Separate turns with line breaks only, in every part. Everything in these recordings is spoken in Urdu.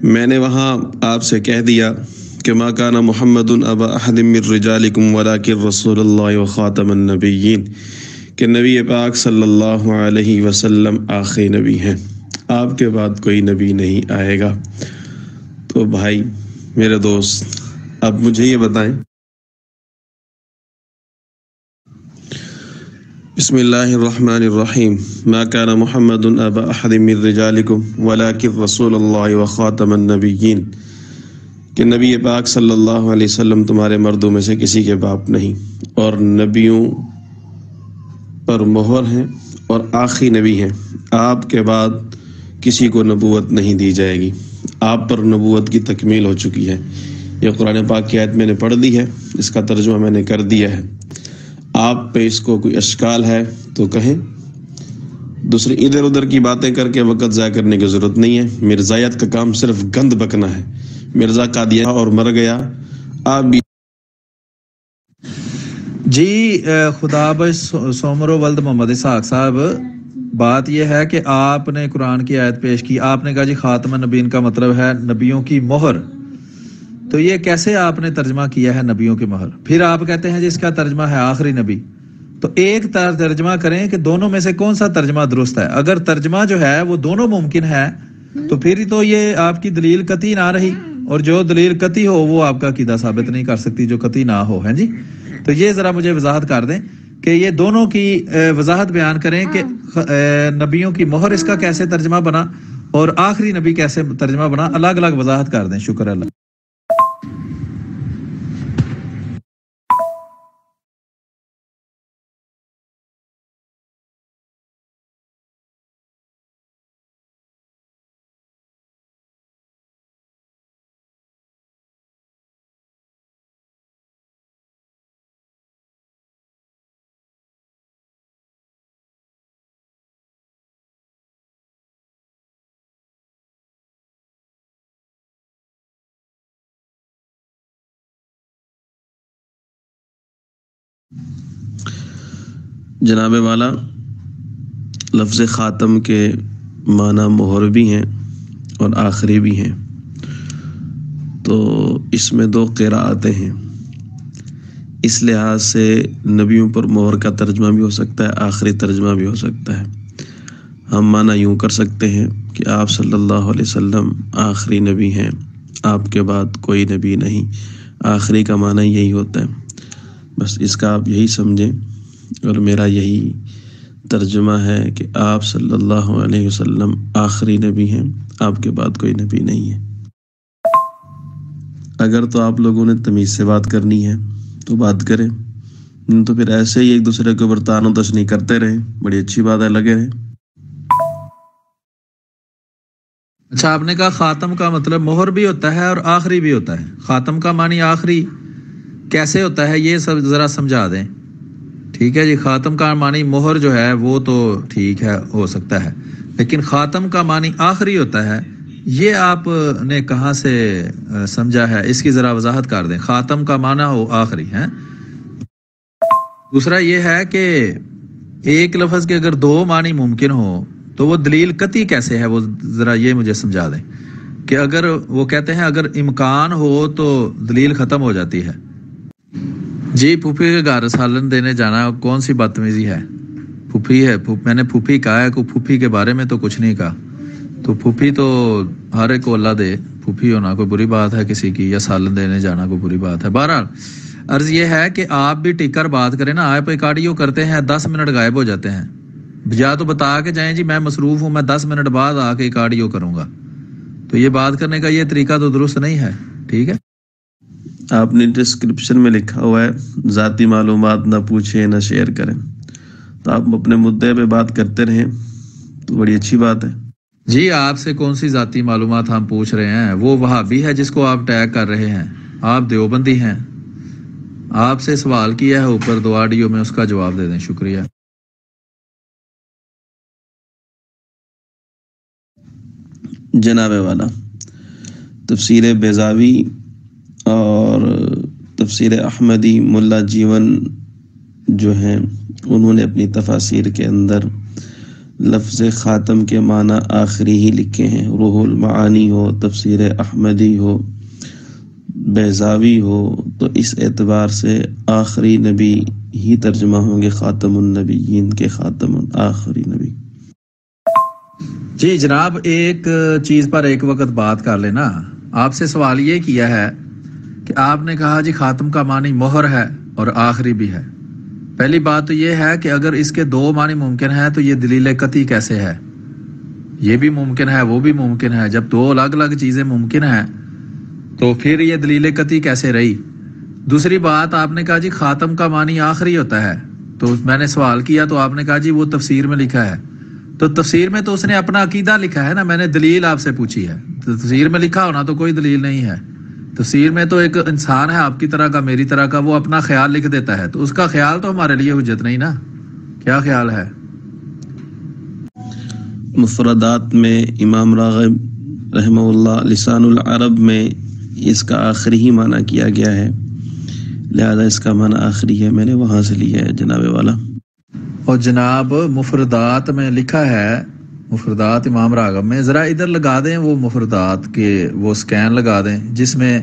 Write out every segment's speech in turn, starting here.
میں نے وہاں آپ سے کہہ دیا کہ ما کان محمد ابا احد من رجالکم ولکن رسول اللہ وخاتم النبیین، کہ نبی پاک صلی اللہ علیہ وسلم آخری نبی ہیں، آپ کے بعد کوئی نبی نہیں آئے گا۔ تو بھائی میرے دوست، اب مجھے یہ بتائیں، بسم اللہ الرحمن الرحیم، ما کان محمد ابا احد من رجالکم ولکن رسول اللہ وخاتم النبیین، کہ نبی پاک صلی اللہ علیہ وسلم تمہارے مردوں میں سے کسی کے باپ نہیں، اور نبیوں پر مہر ہیں اور آخری نبی ہیں، آپ کے بعد کسی کو نبوت نہیں دی جائے گی، آپ پر نبوت کی تکمیل ہو چکی ہے۔ یہ قرآن پاک کی آیت میں نے پڑھ دی ہے، اس کا ترجمہ میں نے کر دیا ہے۔ آپ پہ اس کو کوئی اشکال ہے تو کہیں، دوسری ادھر ادھر کی باتیں کر کے وقت ضائع کرنے کی ضرورت نہیں ہے۔ مرزائیت کا کام صرف گند بکنا ہے۔ مرزا قادیہ اور مر گیا، آپ بھی
جی خدا بخش سومرو ولد محمد اسحاق صاحب، بات یہ ہے کہ آپ نے قرآن کی آیت پیش کی، آپ نے کہا جی خاتم النبیین کا مطلب ہے نبیوں کی مہر، تو یہ کیسے آپ نے ترجمہ کیا ہے نبیوں کی مہر؟ پھر آپ کہتے ہیں جس کا ترجمہ ہے آخری نبی، تو ایک ترجمہ کریں کہ دونوں میں سے کون سا ترجمہ درست ہے۔ اگر ترجمہ جو ہے وہ دونوں ممکن ہے تو پھر تو یہ آپ کی دلیل قطعی نہ رہی، اور جو دلیل قطعی ہو وہ آپ کا عقیدہ ثابت نہیں کر سکتی جو قطعی نہ ہو، ہیں جی۔ تو یہ ذرا مجھے وضاحت کر دیں کہ یہ دونوں کی وضاحت بیان کریں کہ نبیوں کی مہر اس کا کیسے ترجمہ بنا اور آخری نبی کیسے ترجمہ بنا، الگ الگ وضاحت کر دیں۔ شکر اللہ۔
جناب والا، لفظ خاتم کے معنی مہر بھی ہیں اور آخری بھی ہیں، تو اس میں دو قراءتیں ہیں، اس لحاظ سے نبیوں پر مہر کا ترجمہ بھی ہو سکتا ہے، آخری ترجمہ بھی ہو سکتا ہے۔ ہم معنی یوں کر سکتے ہیں کہ آپ صلی اللہ علیہ وسلم آخری نبی ہیں، آپ کے بعد کوئی نبی نہیں، آخری کا معنی یہی ہوتا ہے۔ بس اس کا آپ یہی سمجھیں، اور میرا یہی ترجمہ ہے کہ آپ صلی اللہ علیہ وسلم آخری نبی ہیں، آپ کے بعد کوئی نبی نہیں ہے۔ اگر تو آپ لوگوں نے تمیز سے بات کرنی ہے تو بات کریں، تو پھر ایسے ہی ایک دوسرے کے اوپر طعن و تشنیع کرتے رہیں، بڑی اچھی بات ہے، لگے رہیں۔
اچھا، آپ نے کہا خاتم کا مطلب مہر بھی ہوتا ہے اور آخری بھی ہوتا ہے، خاتم کا معنی آخری کیسے ہوتا ہے یہ سب ذرا سمجھا دیں۔ ٹھیک ہے جی، خاتم کا معنی مہر جو ہے وہ تو ٹھیک ہے، ہو سکتا ہے، لیکن خاتم کا معنی آخری ہوتا ہے، یہ آپ نے کہاں سے سمجھا ہے؟ اس کی ذرا وضاحت کر دیں۔ خاتم کا معنی ہو آخری ہے۔ دوسرا یہ ہے کہ ایک لفظ کے اگر دو معنی ممکن ہو تو وہ دلیل قطعی کیسے ہے، وہ ذرا یہ مجھے سمجھا دیں کہ اگر وہ کہتے ہیں اگر امکان ہو تو دلیل ختم ہو جاتی ہے۔ جی پھوپھی کے گھر سالن دینے جانا کون سی بدتمیزی ہے؟ پھوپھی ہے، میں نے پھوپھی کہا ہے، کوئی پھوپھی کے بارے میں تو کچھ نہیں کہا، تو پھوپھی تو ہر ایک کو اللہ دے، پھوپھی ہونا کوئی بری بات ہے کسی کی، یا سالن دینے جانا کوئی بری بات ہے؟ بہرحال عرض یہ ہے کہ آپ بھی ٹک کر بات کریں نا، آپ ایک آڈیو کرتے ہیں 10 منٹ غائب ہو جاتے ہیں، یا تو بتا کے جائیں جی میں مصروف ہوں، میں 10 منٹ بعد آ کے ایک آڈیو کروں گا، تو یہ بات کرنے کا یہ طریقہ تو درست نہیں ہے۔ ٹھیک ہے،
آپ نے ڈسکرپشن میں لکھا ہوا ہے ذاتی معلومات نہ پوچھیں نہ شیئر کریں، تو آپ اپنے مدعے پہ بات کرتے رہیں تو بڑی اچھی بات ہے۔
جی آپ سے کون سی ذاتی معلومات ہم پوچھ رہے ہیں؟ وہ وہابی ہے جس کو آپ ٹیگ کر رہے ہیں، آپ دیوبندی ہیں، آپ سے سوال کیا ہے اوپر دو آڈیو میں، اس کا جواب دے دیں، شکریہ۔
جناب والا، تفسیر بیضاوی اور تفسیر احمدی ملا جیون جو ہیں، انہوں نے اپنی تفاسیر کے اندر لفظ خاتم کے معنی آخری ہی لکھے ہیں. روح المعانی ہو، تفسیر احمدی ہو، بیضاوی ہو، تو اس اعتبار سے آخری نبی ہی ترجمہ ہوں گے خاتم النبیین کے خاتم آخری نبی.
جی جناب، ایک چیز پر ایک وقت بات کر لینا. آپ سے سوال یہ کیا ہے کہ آپ نے کہا جی خاتم کا معنی مہر ہے اور آخری بھی ہے. پہلی بات تو یہ ہے کہ اگر اس کے دو معنی ممکن ہے تو یہ دلیل قطعی کیسے ہے؟ یہ بھی ممکن ہے، وہ بھی ممکن ہے. جب دو الگ الگ چیزیں ممکن ہیں تو پھر یہ دلیل قطعی کیسے رہی؟ دوسری بات، آپ نے کہا جی خاتم کا معنی آخری ہوتا ہے، تو میں نے سوال کیا تو آپ نے کہا جی وہ تفسیر میں لکھا ہے. تو تفسیر میں تو اس نے اپنا عقیدہ لکھا ہے نا، میں نے دلیل آپ سے پوچھی ہے. تفسیر میں لکھا ہونا تو کوئی دلیل نہیں ہے. تفسیر میں تو ایک انسان ہے آپ کی طرح کا، میری طرح کا، وہ اپنا خیال لکھ دیتا ہے، تو اس کا خیال تو ہمارے لیے حجت نہیں نا. کیا خیال ہے؟
مفردات میں امام راغب رحمہ اللہ لسان العرب میں اس کا آخری ہی معنی کیا گیا ہے، لہذا اس کا معنی آخری ہے. میں نے وہاں سے لیا ہے جناب والا.
اور جناب مفردات میں لکھا ہے، مفردات امام راغب میں، ذرا ادھر لگا دیں وہ مفردات کے وہ سکین لگا دیں جس میں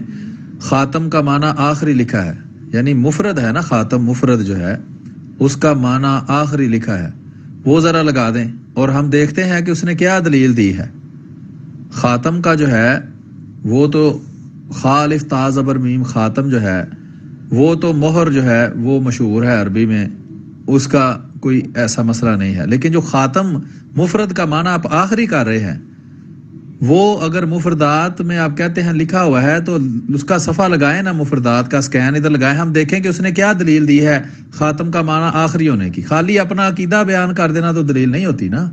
خاتم کا معنی آخری لکھا ہے. یعنی مفرد ہے نا، خاتم مفرد جو ہے اس کا معنی آخری لکھا ہے، وہ ذرا لگا دیں اور ہم دیکھتے ہیں کہ اس نے کیا دلیل دی ہے. خاتم کا جو ہے وہ تو خالف تا زبر میم خاتم جو ہے وہ تو مہر جو ہے وہ مشہور ہے عربی میں، اس کا کوئی ایسا مسئلہ نہیں ہے. لیکن جو خاتم مفرد کا معنی آپ آخری کر رہے ہیں، وہ اگر مفردات میں آپ کہتے ہیں لکھا ہوا ہے تو اس کا صفحہ لگائیں نا، مفردات کا سکین ادھر لگائیں، ہم دیکھیں کہ اس نے کیا دلیل دی ہے خاتم کا معنی آخری ہونے کی. خالی اپنا عقیدہ بیان کر دینا تو دلیل نہیں ہوتی نا.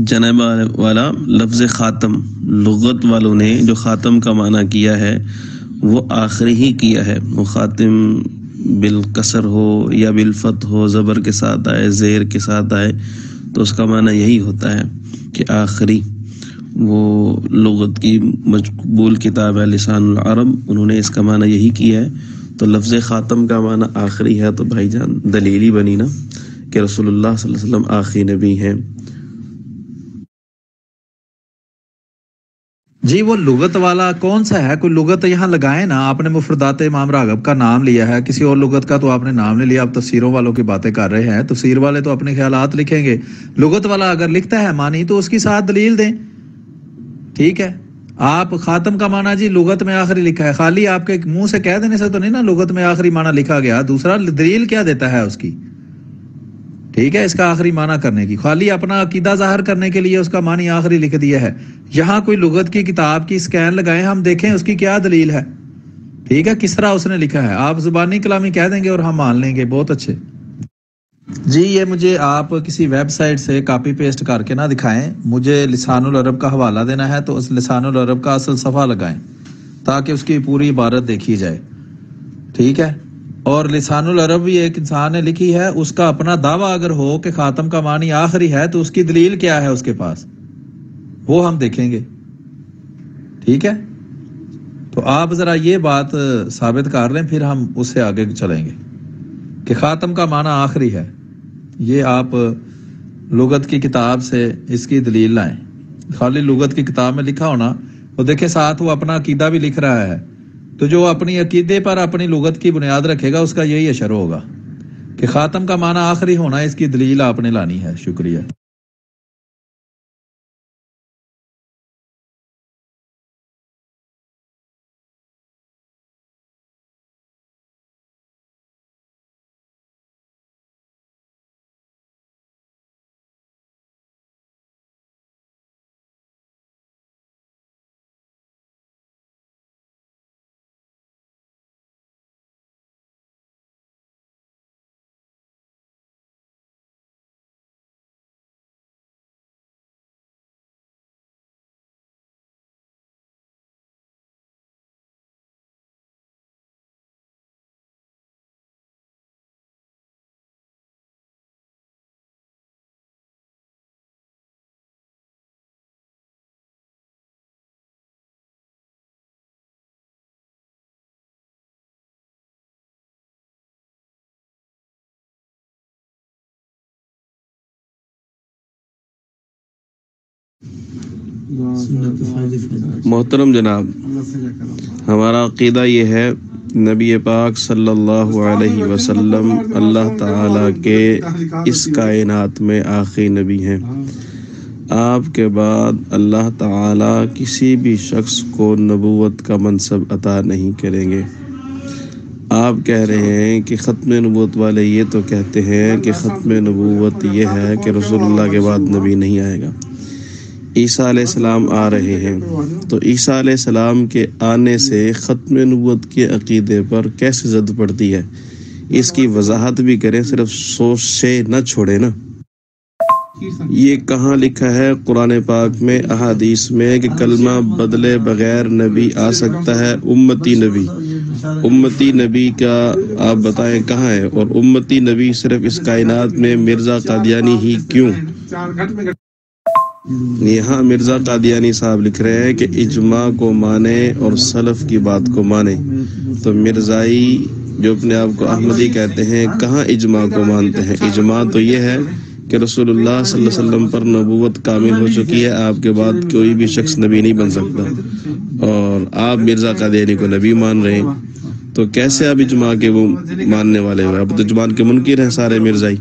جناب والا، لفظ خاتم لغت والوں نے جو خاتم کا معنی کیا ہے وہ آخری ہی کیا ہے. وہ خاتم بالکسر ہو یا بالفتح ہو، زبر کے ساتھ آئے، زیر کے ساتھ آئے، تو اس کا معنی یہی ہوتا ہے کہ آخری. وہ لغت کی مقبول کتاب ہے لسان العرب، انہوں نے اس کا معنی یہی کیا ہے. تو لفظ خاتم کا معنی آخری ہے تو بھائی جان دلیل ہی بنی نا کہ رسول اللہ صلی اللہ علیہ وسلم آخری نبی ہیں.
جی وہ لغت والا کون سا ہے؟ کوئی لغت یہاں لگائیں نا. آپ نے مفردات امام راغب کا نام لیا ہے، کسی اور لغت کا تو آپ نے نام نہیں لیا. آپ تفسیروں والوں کی باتیں کر رہے ہیں، تفسیر والے تو اپنے خیالات لکھیں گے. لغت والا اگر لکھتا ہے معنی تو اس کی ساتھ دلیل دیں. ٹھیک ہے، آپ خاتم کا معنی جی لغت میں آخری لکھا ہے، خالی آپ کے منہ سے کہہ دینے سے تو نہیں نا لغت میں آخری معنی لکھا گیا. دوسرا دلیل کیا دیتا ہے اس کی؟ ٹھیک ہے، اس کا آخری معنی کرنے کی، خالی اپنا عقیدہ ظاہر کرنے کے لیے اس کا معنی آخری لکھ دیا ہے. یہاں کوئی لغت کی کتاب کی سکین لگائیں، ہم دیکھیں اس کی کیا دلیل ہے. ٹھیک ہے، کس طرح اس نے لکھا ہے. آپ زبانی کلامی کہہ دیں گے اور ہم مان لیں گے. بہت اچھے. جی یہ مجھے آپ کسی ویب سائٹ سے کاپی پیسٹ کر کے نہ دکھائیں، مجھے لسان العرب کا حوالہ دینا ہے تو اس لسان العرب کا اصل صفحہ لگائیں تاکہ اس کی پوری عبارت دیکھی جائے. ٹھیک ہے، اور لسان العرب بھی ایک انسان نے لکھی ہے، اس کا اپنا دعویٰ اگر ہو کہ خاتم کا معنی آخری ہے تو اس کی دلیل کیا ہے اس کے پاس، وہ ہم دیکھیں گے. ٹھیک ہے، تو آپ ذرا یہ بات ثابت کر لیں پھر ہم اس سے آگے چلیں گے کہ خاتم کا معنی آخری ہے. یہ آپ لغت کی کتاب سے اس کی دلیل لائیں. خالی لغت کی کتاب میں لکھا ہونا، وہ دیکھیں ساتھ وہ اپنا عقیدہ بھی لکھ رہا ہے، تو جو اپنی عقیدے پر اپنی لغت کی بنیاد رکھے گا اس کا یہی اشر ہوگا کہ خاتم کا معنی آخری ہونا، اس کی دلیل آپ نے لانی ہے. شکریہ.
محترم جناب، ہمارا عقیدہ یہ ہے نبی پاک صلی اللہ علیہ وسلم اللہ تعالیٰ کے اس کائنات میں آخری نبی ہیں۔ آپ کے بعد اللہ تعالیٰ کسی بھی شخص کو نبوت کا منصب عطا نہیں کریں گے۔ آپ کہہ رہے ہیں کہ ختم نبوت والے یہ تو کہتے ہیں کہ ختم نبوت یہ ہے کہ رسول اللہ کے بعد نبی نہیں آئے گا۔ عیسیٰ علیہ السلام آ رہے ہیں، تو عیسیٰ علیہ السلام کے آنے سے ختم نبوت کے عقیدے پر کیسے زد پڑتی ہے؟ اس کی وضاحت بھی کریں، صرف سوچ سے نہ چھوڑے نا۔ یہ کہاں لکھا ہے قرآن پاک میں، احادیث میں کہ کلمہ بدلے بغیر نبی آ سکتا ہے؟ امتی نبی کا آپ بتائیں کہاں ہے؟ اور امتی نبی صرف اس کائنات میں مرزا قادیانی ہی کیوں؟ یہاں مرزا قادیانی صاحب لکھ رہے ہیں کہ اجماع کو مانے اور سلف کی بات کو مانے، تو مرزائی جو اپنے آپ کو احمدی کہتے ہیں کہاں اجماع کو مانتے ہیں؟ اجماع تو یہ ہے کہ رسول اللہ صلی اللہ علیہ وسلم پر نبوت کامل ہو چکی ہے، آپ کے بعد کوئی بھی شخص نبی نہیں بن سکتا، اور آپ مرزا قادیانی کو نبی مان رہے ہیں، تو کیسے آپ اجماع کے وہ ماننے والے ہوئے؟ اب تو اجماع کے منکر ہیں سارے مرزائی۔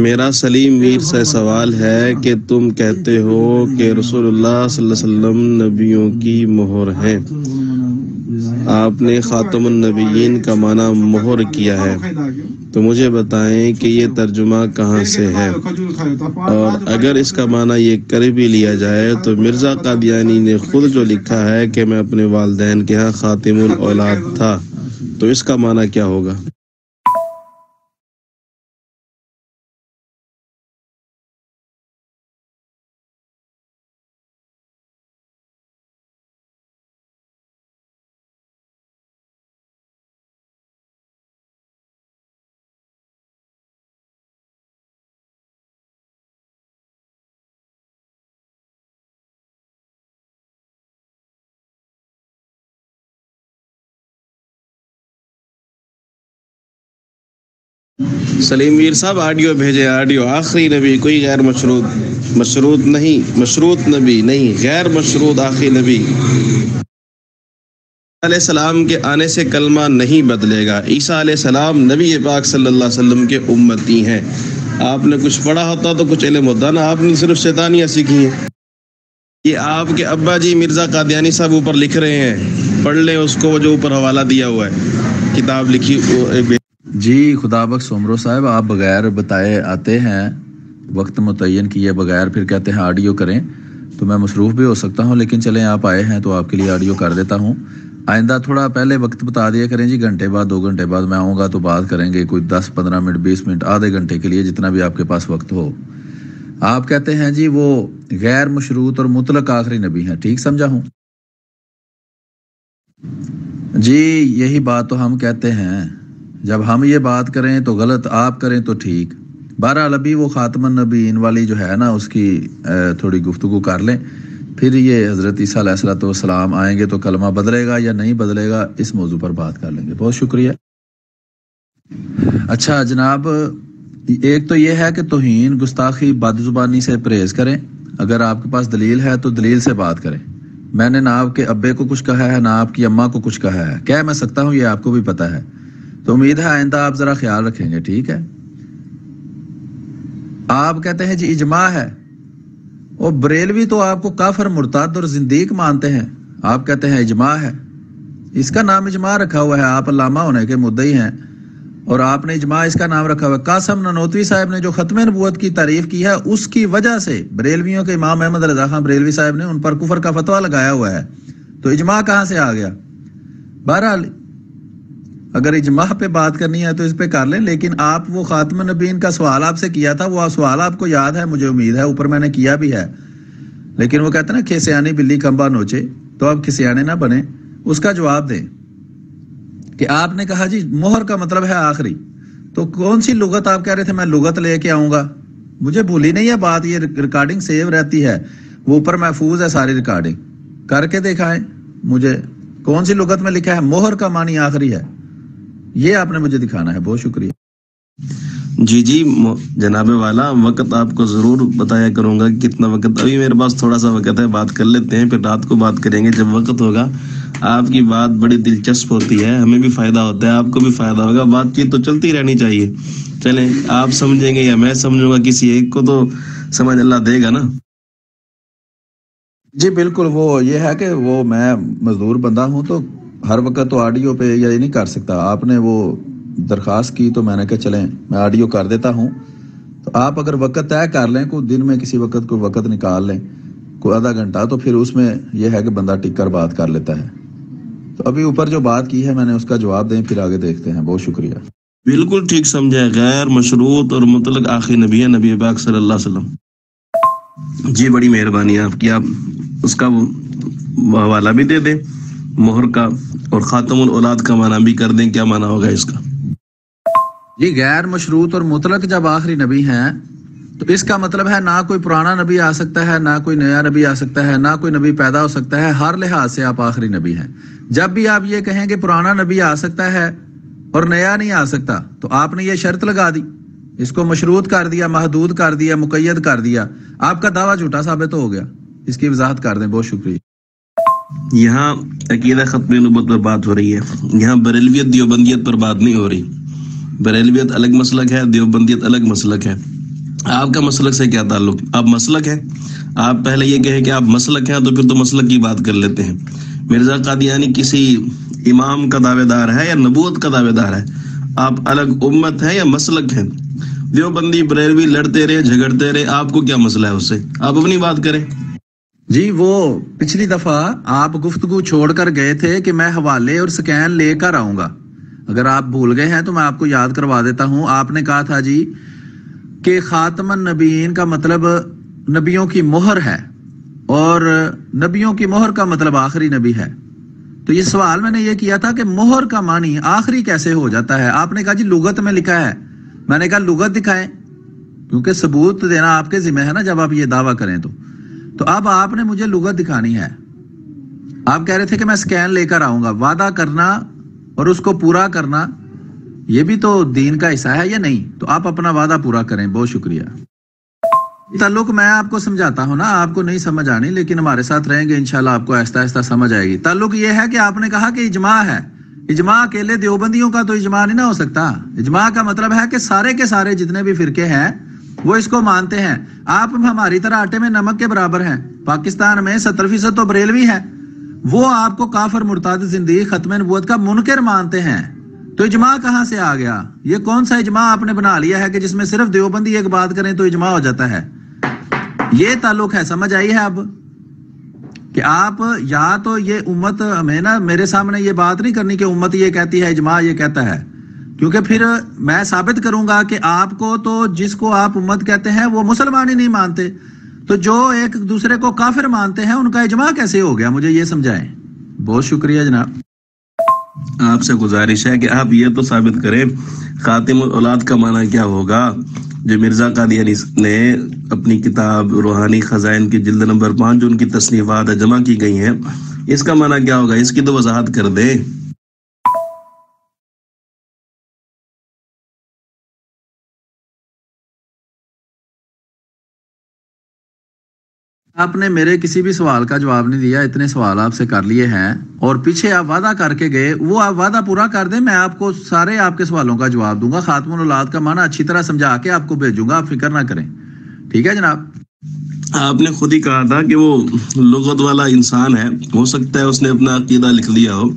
میرا سلیم میر سے سوال ہے کہ تم کہتے ہو کہ رسول اللہ صلی اللہ علیہ وسلم نبیوں کی مہر ہیں، آپ نے خاتم النبیین کا معنی مہر کیا ہے، تو مجھے بتائیں کہ یہ ترجمہ کہاں سے ہے؟ اور اگر اس کا معنی یہ کر بھی لیا جائے تو مرزا قادیانی نے خود جو لکھا ہے کہ میں اپنے والدین کے ہاں خاتم الاولاد تھا، تو اس کا معنی کیا ہوگا؟ سلیم میر صاحب آڈیو بھیجے، آڈیو۔ آخری نبی کوئی غیر مشروط نہیں، مشروط نبی نہیں، غیر مشروط آخری نبی۔ علیہ السلام کے آنے سے کلمہ نہیں بدلے گا۔ عیسیٰ علیہ السلام نبی پاک صلی اللہ علیہ وسلم کے امتی ہیں۔ آپ نے کچھ پڑھا ہوتا تو کچھ علم ہوتا نا، آپ نے صرف شیطانیاں سیکھی ہیں۔ یہ آپ کے ابا جی مرزا قادیانی صاحب اوپر لکھ رہے ہیں، پڑھ لیں اس کو جو اوپر حوالہ دیا ہوا ہے، کتاب لکھی۔
جی خدا بخش سومرو صاحب، آپ بغیر بتائے آتے ہیں، وقت متعین کیے بغیر، پھر کہتے ہیں آڈیو کریں، تو میں مصروف بھی ہو سکتا ہوں، لیکن چلیں آپ آئے ہیں تو آپ کے لیے آڈیو کر دیتا ہوں۔ آئندہ تھوڑا پہلے وقت بتا دیا کریں جی، گھنٹے بعد 2 گھنٹے بعد میں آؤں گا تو بات کریں گے، کوئی 10-15 منٹ 20 منٹ آدھے گھنٹے کے لیے، جتنا بھی آپ کے پاس وقت ہو۔ آپ کہتے ہیں جی وہ غیر مشروط اور مطلق آخری نبی ہیں، ٹھیک سمجھا ہوں؟ جی یہی بات تو ہم کہتے ہیں، جب ہم یہ بات کریں تو غلط، آپ کریں تو ٹھیک۔ بہرحال ابھی وہ خاتم النبیین والی جو ہے نا اس کی تھوڑی گفتگو کر لیں، پھر یہ حضرت عیسیٰ علیہ السلام آئیں گے تو کلمہ بدلے گا یا نہیں بدلے گا، اس موضوع پر بات کر لیں گے۔ بہت شکریہ۔ اچھا جناب، ایک تو یہ ہے کہ توہین، گستاخی، بد زبانی سے پرہیز کریں، اگر آپ کے پاس دلیل ہے تو دلیل سے بات کریں۔ میں نے نہ آپ کے ابے کو کچھ کہا ہے نہ آپ کی اماں کو کچھ کہا ہے، کہہ میں سکتا ہوں، یہ آپ کو بھی پتا ہے، تو امید ہے آئندہ آپ ذرا خیال رکھیں گے، ٹھیک ہے؟ آپ کہتے ہیں جی اجماع ہے، اور بریلوی تو آپ کو کافر، مرتد اور زندیق مانتے ہیں، آپ کہتے ہیں اجماع ہے۔ اس کا نام اجماع رکھا ہوا ہے، آپ علامہ ہونے کے مدعی ہیں، اور آپ نے اجماع اس کا نام رکھا ہوا ہے۔ قاسم نانوتوی صاحب نے جو ختم نبوت کی تعریف کی ہے، اس کی وجہ سے بریلویوں کے امام احمد رضا خان بریلوی صاحب نے ان پر کفر کا فتویٰ لگایا ہوا ہے، تو اجماع کہاں سے آ گیا؟ بہرحال اگر اجماع پہ بات کرنی ہے تو اس پہ کر لیں، لیکن آپ وہ خاتم النبیین کا سوال آپ سے کیا تھا، وہ سوال آپ کو یاد ہے، مجھے امید ہے، اوپر میں نے کیا بھی ہے، لیکن وہ کہتے ہیں نا کھسیانی بلی کھمبا نوچے، تو آپ کھسیانے نہ بنے، اس کا جواب دیں کہ آپ نے کہا جی مہر کا مطلب ہے آخری، تو کون سی لغت آپ کہہ رہے تھے میں لغت لے کے آؤں گا؟ مجھے بھولی نہیں ہے بات، یہ ریکارڈنگ سیو رہتی ہے، وہ اوپر محفوظ ہے ساری ریکارڈنگ، کر کے دکھائیں مجھے کون سی لغت میں لکھا ہے مہر کا معنی آخری ہے، یہ آپ نے مجھے دکھانا ہے۔ بہت شکریہ۔
جی جی جناب والا، وقت آپ کو ضرور بتایا کروں گا کتنا وقت. ابھی میرے پاس تھوڑا سا وقت ہے، بات کر لیتے ہیں، پھر رات کو بات کریں گے جب وقت ہوگا. آپ کی بات بڑی دلچسپ ہوتی ہے، ہمیں بھی فائدہ ہوتا ہے، آپ کو بھی فائدہ ہوگا. بات چیت تو چلتی رہنی چاہیے. چلیں، آپ سمجھیں گے یا میں سمجھوں گا، کسی ایک کو تو سمجھ اللہ دے گا نا.
جی بالکل. وہ یہ ہے کہ وہ میں مزدور بندہ ہوں تو ہر وقت تو آڈیو پہ یہ نہیں کر سکتا. آپ نے وہ درخواست کی تو میں نے کہا چلیں میں آڈیو کر دیتا ہوں. تو آپ اگر وقت طے کر لیں، کوئی دن میں کسی وقت کوئی وقت نکال لیں، کوئی آدھا گھنٹہ، تو پھر اس میں یہ ہے کہ بندہ ٹک کر بات کر لیتا ہے. تو ابھی اوپر جو بات کی ہے میں نے اس کا جواب دیں، پھر آگے دیکھتے ہیں. بہت شکریہ.
بالکل ٹھیک سمجھا ہے. غیر مشروط اور مطلق آخری نبی ہے نبی پاک صلی اللہ علیہ وسلم. جی بڑی مہربانی آپ کی. آپ اس کا حوالہ بھی دے دیں مہر کا، اور خاتم الاولاد کا معنی بھی کر دیں، کیا معنی ہوگا اس کا.
جی غیر مشروط اور مطلق جب آخری نبی ہیں تو اس کا مطلب ہے نہ کوئی پرانا نبی آ سکتا ہے، نہ کوئی نیا نبی آ سکتا ہے، نہ کوئی نبی پیدا ہو سکتا ہے. ہر لحاظ سے آپ آخری نبی ہیں. جب بھی آپ یہ کہیں کہ پرانا نبی آ سکتا ہے اور نیا نہیں آ سکتا، تو آپ نے یہ شرط لگا دی، اس کو مشروط کر دیا، محدود کر دیا، مقید کر دیا. آپ کا دعویٰ جھوٹا ثابت ہو گیا. اس کی وضاحت کر دیں. بہت شکریہ.
یہاں عقیدہ ختم نبوت پر بات ہو رہی ہے، یہاں بریلویت دیوبندیت پر بات نہیں ہو رہی. بریلویت الگ مسلک ہے، دیوبندیت الگ مسلک ہے. آپ کا مسلک سے کیا تعلق؟ آپ مسلک ہیں. آپ پہلے یہ کہیں کہ آپ مسلک ہیں، تو پھر تو مسلک کی بات کر لیتے ہیں. مرزا قادیانی کسی امام کا دعوے دار ہے یا نبوت کا دعوے دار ہے؟ آپ الگ امت ہیں یا مسلک ہیں؟ دیوبندی بریلوی لڑتے رہے، جھگڑتے رہے، آپ کو کیا مسئلہ ہے اس سے؟ آپ اپنی بات کریں.
جی وہ پچھلی دفعہ آپ گفتگو چھوڑ کر گئے تھے کہ میں حوالے اور سکین لے کر آؤں گا. اگر آپ بھول گئے ہیں تو میں آپ کو یاد کروا دیتا ہوں. آپ نے کہا تھا جی کہ خاتم النبیین کا مطلب نبیوں کی مہر ہے، اور نبیوں کی مہر کا مطلب آخری نبی ہے. تو یہ سوال میں نے یہ کیا تھا کہ مہر کا معنی آخری کیسے ہو جاتا ہے؟ آپ نے کہا جی لغت میں لکھا ہے. میں نے کہا لغت دکھائیں، کیونکہ ثبوت دینا آپ کے ذمہ ہے نا جب آپ یہ دعویٰ کریں. تو اب آپ نے مجھے لغت دکھانی ہے. آپ کہہ رہے تھے کہ میں سکین لے کر آؤں گا. وعدہ کرنا اور اس کو پورا کرنا یہ بھی تو دین کا حصہ ہے یا نہیں؟ تو آپ اپنا وعدہ پورا کریں. بہت شکریہ. تعلق میں آپ کو سمجھاتا ہوں نا، آپ کو نہیں سمجھ آنی، لیکن ہمارے ساتھ رہیں گے انشاءاللہ آپ کو آہستہ آہستہ سمجھ آئے گی. تعلق یہ ہے کہ آپ نے کہا کہ اجماع ہے. اجماع اکیلے دیوبندیوں کا تو اجماع نہیں نہ ہو سکتا. اجماع کا مطلب ہے کہ سارے کے سارے جتنے بھی فرقے ہیں وہ اس کو مانتے ہیں. آپ ہماری طرح آٹے میں نمک کے برابر ہیں. پاکستان میں 70% تو بریلوی ہے، وہ آپ کو کافر، مرتد، زندیق، ختم نبوت کا منکر مانتے ہیں. تو اجماع کہاں سے آ گیا؟ یہ کون سا اجماع آپ نے بنا لیا ہے کہ جس میں صرف دیوبندی ایک بات کریں تو اجماع ہو جاتا ہے؟ یہ تعلق ہے. سمجھ آئی ہے اب کہ آپ یا تو یہ امت ہمیں نا میرے سامنے یہ بات نہیں کرنی کہ امت یہ کہتی ہے، اجماع یہ کہتا ہے، کیونکہ پھر میں ثابت کروں گا کہ آپ کو تو جس کو آپ امت کہتے ہیں وہ مسلمان ہی نہیں مانتے. تو جو ایک دوسرے کو کافر مانتے ہیں ان کا اجماع کیسے ہو گیا؟ مجھے یہ سمجھائیں. بہت شکریہ جناب.
آپ سے گزارش ہے کہ آپ یہ تو ثابت کریں خاتم الاولاد کا معنی کیا ہوگا، جو مرزا قادیانی نے اپنی کتاب روحانی خزائن کی جلد نمبر 5 جو ان کی تصنیفات جمع کی گئی ہیں، اس کا معنی کیا ہوگا؟ اس کی تو وضاحت کر دے.
آپ نے میرے کسی بھی سوال کا جواب نہیں دیا. اتنے سوال آپ سے کر لیے ہیں اور پیچھے آپ وعدہ کر کے گئے، وہ آپ وعدہ پورا کر دیں، میں آپ کو سارے آپ کے سوالوں کا جواب دوں گا. خاتم الاولاد کا معنی اچھی طرح سمجھا کے آپ کو بھیجوں گا، آپ فکر نہ کریں. ٹھیک ہے جناب.
آپ نے خود ہی کہا تھا کہ وہ لغت والا انسان ہے، ہو سکتا ہے اس نے اپنا عقیدہ لکھ لیا ہو،